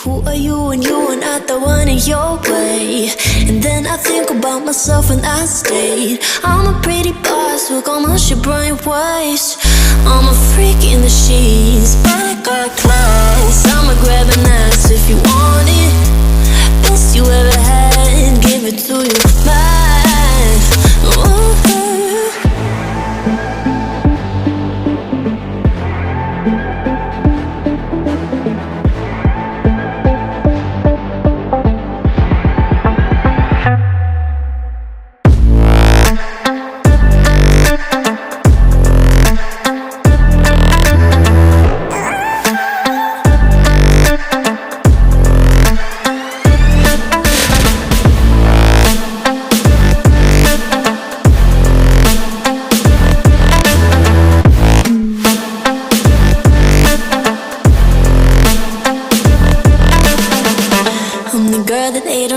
Who are you when you are not the one in your way? And then I think about myself and I stayed. I'm a pretty boss with almost your brain waves. I'm a freak in the sheets, but I got class. I'ma grab an ass if you want it. Best you ever had, give it to you back. Ooh.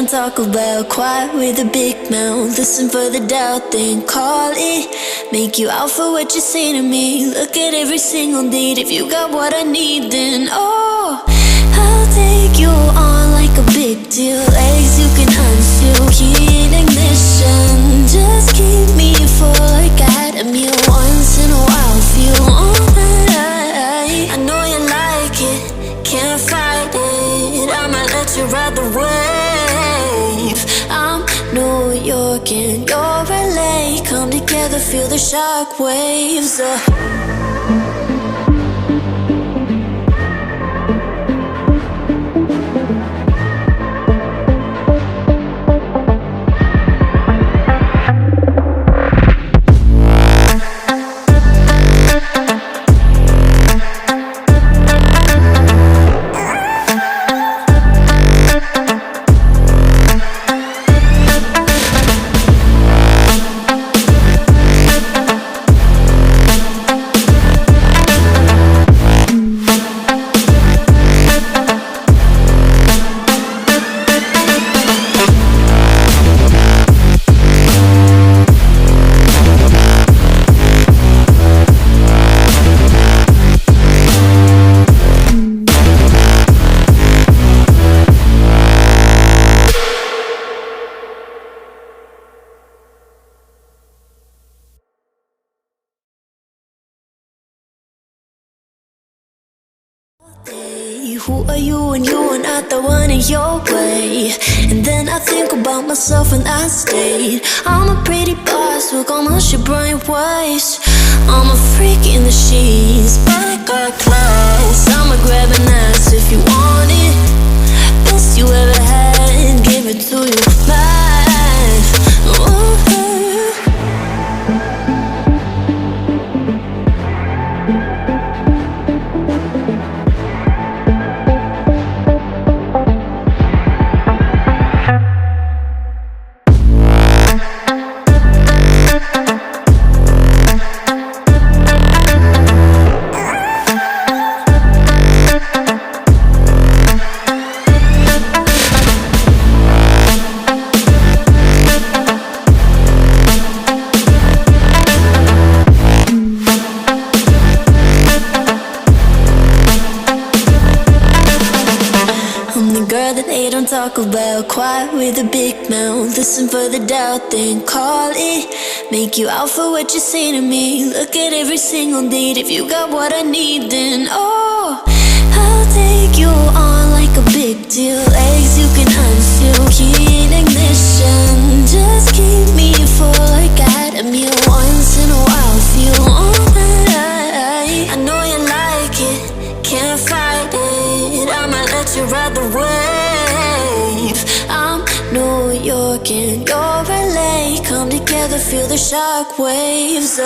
Talk about quiet with a big mouth. Listen for the doubt, then call it. Make you out for what you say to me. Look at every single date. If you got what I need, then oh, I'll take you on like a big deal. Legs you can unseal, key in ignition. Just keep me full like I had a meal once in a while. Feel all night. I know you like it, can't fight it. I'ma let you ride the wave. I'm New York and you're LA. Come together, feel the shock waves. Who are you when you are not the one in your way? And then I think about myself and I stayed. I'm a pretty boss with almost your brain waves. I'm a freak in the sheets, but I got class. I'ma grab an ass if you want it. Best you ever had, give it to you back. Ooh. Talk about quiet with a big mouth. Listen for the doubt, then call it. Make you out for what you say to me. Look at every single date. If you got what I need, then oh, I'll take you on like a big deal. Legs you can unseal, key in ignition. Just keep me full like I had a meal once in a while. Feel all night. I know you like it, can't fight it. I'ma let you ride the wave. I'm New York and you're LA. Come together, feel the shock waves.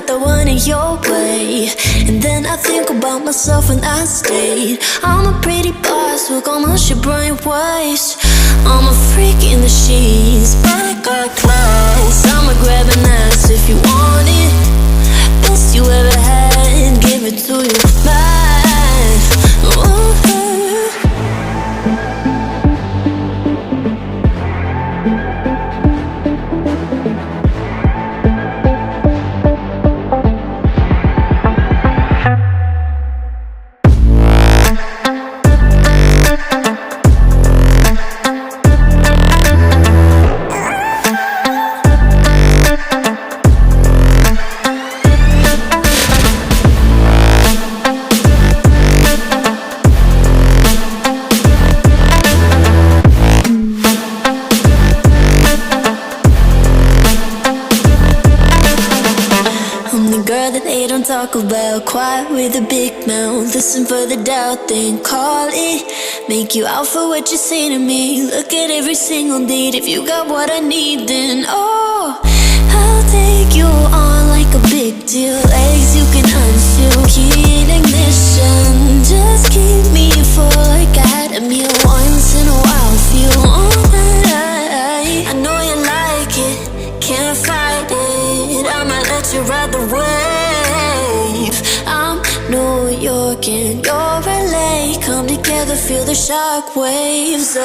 not the one in your way. And then I think about myself when I stayed. I'm a pretty boss, look almost your brain waves. I'm a freak in the sheets, but I got class. I'ma grab an ass if you want it. Best you ever had, give it to you back. Ooh. Talk about quiet with a big mouth. Listen for the doubt, then call it. Make you out for what you say to me. Look at every single date. If you got what I need, then oh, I'll take you on like a big deal. Legs you can unseal, key in ignition. Just keep me full like I had a meal. Once in a while, feel alright. I know you like it, can't fight it. I might let you ride the wave. I'm New York and you're LA. Come together, feel the shock waves.